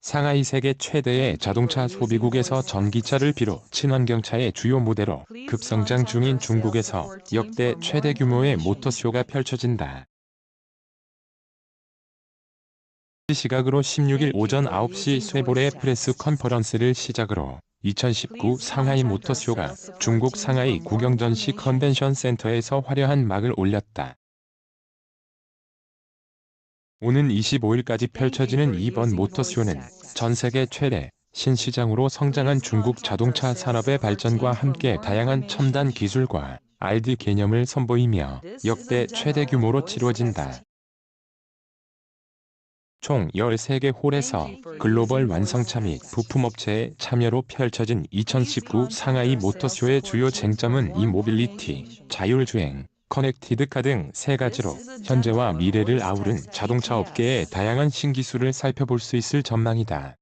상하이 세계 최대의 자동차 소비국에서 전기차를 비롯 친환경차의 주요 모델로 급성장 중인 중국에서 역대 최대 규모의 모터쇼가 펼쳐진다. 시각으로 16일 오전 9시 쇠볼의 프레스 컨퍼런스를 시작으로 2019 상하이 모터쇼가 중국 상하이 국영전시 컨벤션 센터에서 화려한 막을 올렸다. 오는 25일까지 펼쳐지는 이번 모터쇼는 전 세계 최대 신시장으로 성장한 중국 자동차 산업의 발전과 함께 다양한 첨단 기술과 RD 개념을 선보이며 역대 최대 규모로 치러진다. 총 13개 홀에서 글로벌 완성차 및 부품업체의 참여로 펼쳐진 2019 상하이 모터쇼의 주요 쟁점은 이모빌리티, 자율주행, 커넥티드카 등 세 가지로 현재와 미래를 아우른 자동차 업계의 다양한 신기술을 살펴볼 수 있을 전망이다.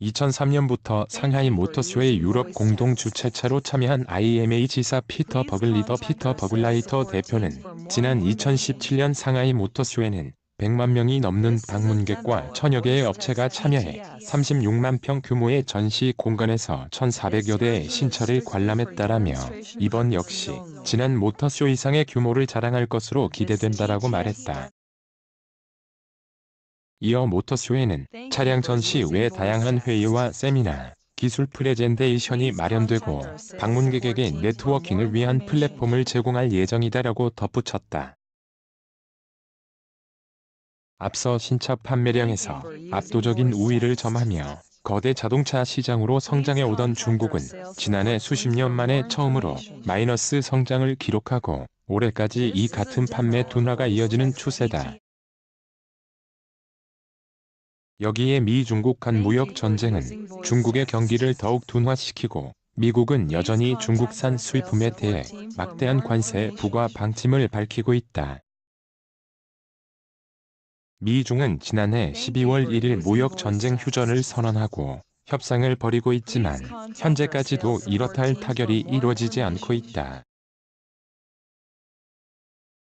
2003년부터 상하이 모터쇼의 유럽 공동 주최차로 참여한 IMA 지사 피터 버글라이터 대표는 지난 2017년 상하이 모터쇼에는 100만 명이 넘는 방문객과 천여 개의 업체가 참여해 36만 평 규모의 전시 공간에서 1,400여 대의 신차를 관람했다라며 이번 역시 지난 모터쇼 이상의 규모를 자랑할 것으로 기대된다라고 말했다. 이어 모터쇼에는 차량 전시 외 다양한 회의와 세미나, 기술 프레젠테이션이 마련되고 방문객에게 네트워킹을 위한 플랫폼을 제공할 예정이다라고 덧붙였다. 앞서 신차 판매량에서 압도적인 우위를 점하며 거대 자동차 시장으로 성장해오던 중국은 지난해 수십 년 만에 처음으로 마이너스 성장을 기록하고 올해까지 이 같은 판매 둔화가 이어지는 추세다. 여기에 미중국 간 무역 전쟁은 중국의 경기를 더욱 둔화시키고 미국은 여전히 중국산 수입품에 대해 막대한 관세 부과 방침을 밝히고 있다. 미중은 지난해 12월 1일 무역 전쟁 휴전을 선언하고 협상을 벌이고 있지만 현재까지도 이렇다 할 타결이 이루어지지 않고 있다.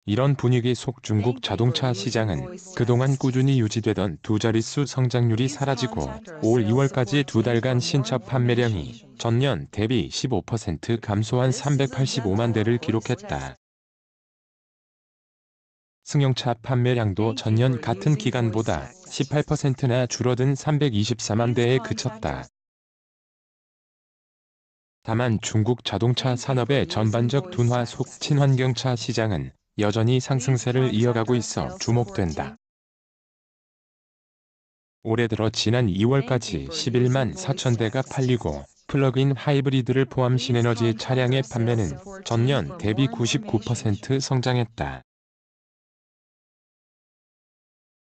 이런 분위기 속 중국 자동차 시장은 그동안 꾸준히 유지되던 두 자릿수 성장률이 사라지고 올 2월까지 두 달간 신차 판매량이 전년 대비 15% 감소한 385만 대를 기록했다. 승용차 판매량도 전년 같은 기간보다 18%나 줄어든 324만 대에 그쳤다. 다만 중국 자동차 산업의 전반적 둔화 속 친환경차 시장은 여전히 상승세를 이어가고 있어 주목된다. 올해 들어 지난 2월까지 11만 4천 대가 팔리고 플러그인 하이브리드를 포함 신에너지 차량의 판매는 전년 대비 99% 성장했다.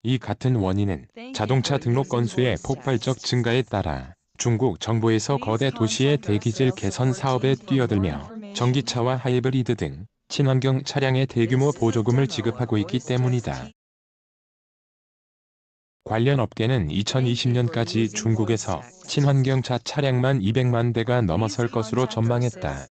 이 같은 원인은 자동차 등록 건수의 폭발적 증가에 따라 중국 정부에서 거대 도시의 대기질 개선 사업에 뛰어들며 전기차와 하이브리드 등 친환경 차량에 대규모 보조금을 지급하고 있기 때문이다. 관련 업계는 2020년까지 중국에서 친환경차 차량만 200만 대가 넘어설 것으로 전망했다.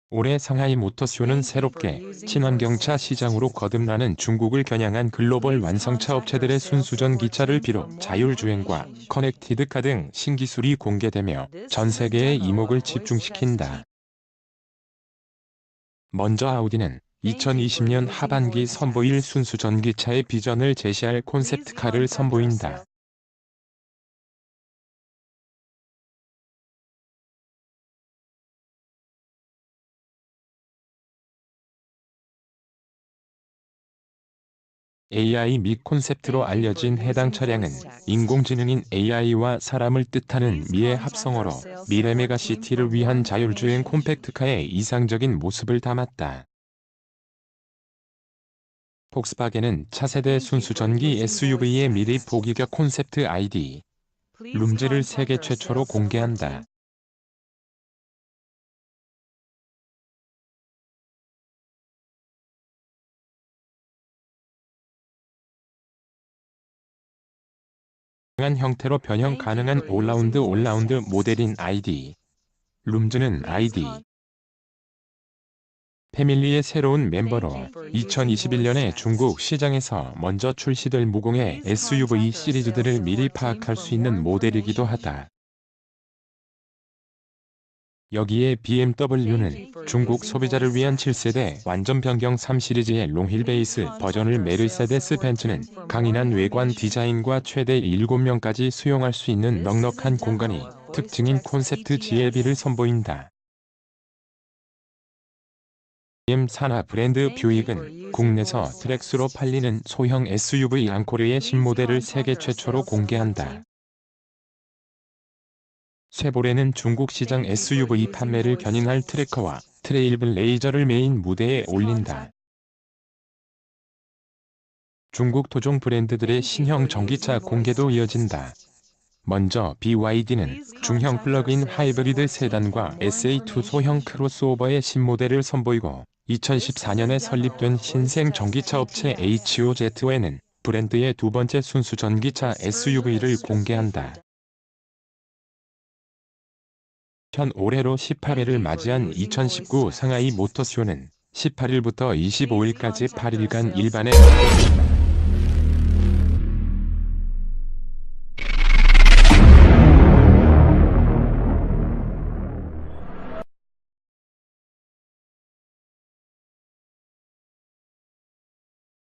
올해 상하이 모터쇼는 새롭게 친환경차 시장으로 거듭나는 중국을 겨냥한 글로벌 완성차 업체들의 순수전 기차를 비롯 자율주행과 커넥티드카 등 신기술이 공개되며 전 세계의 이목을 집중시킨다. 먼저 아우디는 2020년 하반기 선보일 순수 전기차의 비전을 제시할 콘셉트카를 선보인다. AI 및 콘셉트로 알려진 해당 차량은 인공지능인 AI와 사람을 뜻하는 미의 합성어로 미래 메가시티를 위한 자율주행 콤팩트카의 이상적인 모습을 담았다. 폭스바겐은 차세대 순수 전기 SUV의 미리 포기격 콘셉트 ID 룸즈를 세계 최초로 공개한다. 다양한 형태로 변형 가능한 올라운드 모델인 ID 룸즈는 ID 패밀리의 새로운 멤버로 2021년에 중국 시장에서 먼저 출시될 무공해 SUV 시리즈들을 미리 파악할 수 있는 모델이기도 하다. 여기에 BMW는 중국 소비자를 위한 7세대 완전 변경 3 시리즈의 롱힐 베이스 버전을, 메르세데스 벤츠는 강인한 외관 디자인과 최대 7명까지 수용할 수 있는 넉넉한 공간이 특징인 콘셉트 GLB를 선보인다. BM 산하 브랜드 뷰익은 국내에서 트랙수로 팔리는 소형 SUV 앙코르의 신모델을 세계 최초로 공개한다. 쉐보레는 중국 시장 SUV 판매를 견인할 트래커와 트레일블레이저를 메인 무대에 올린다. 중국 토종 브랜드들의 신형 전기차 공개도 이어진다. 먼저 BYD는 중형 플러그인 하이브리드 세단과 SA2 소형 크로스오버의 신모델을 선보이고, 2014년에 설립된 신생 전기차 업체 HOZN은 브랜드의 두 번째 순수 전기차 SUV를 공개한다. 현 올해로 18회를 맞이한 2019 상하이 모터쇼는 18일부터 25일까지 8일간 일반에 열렸다.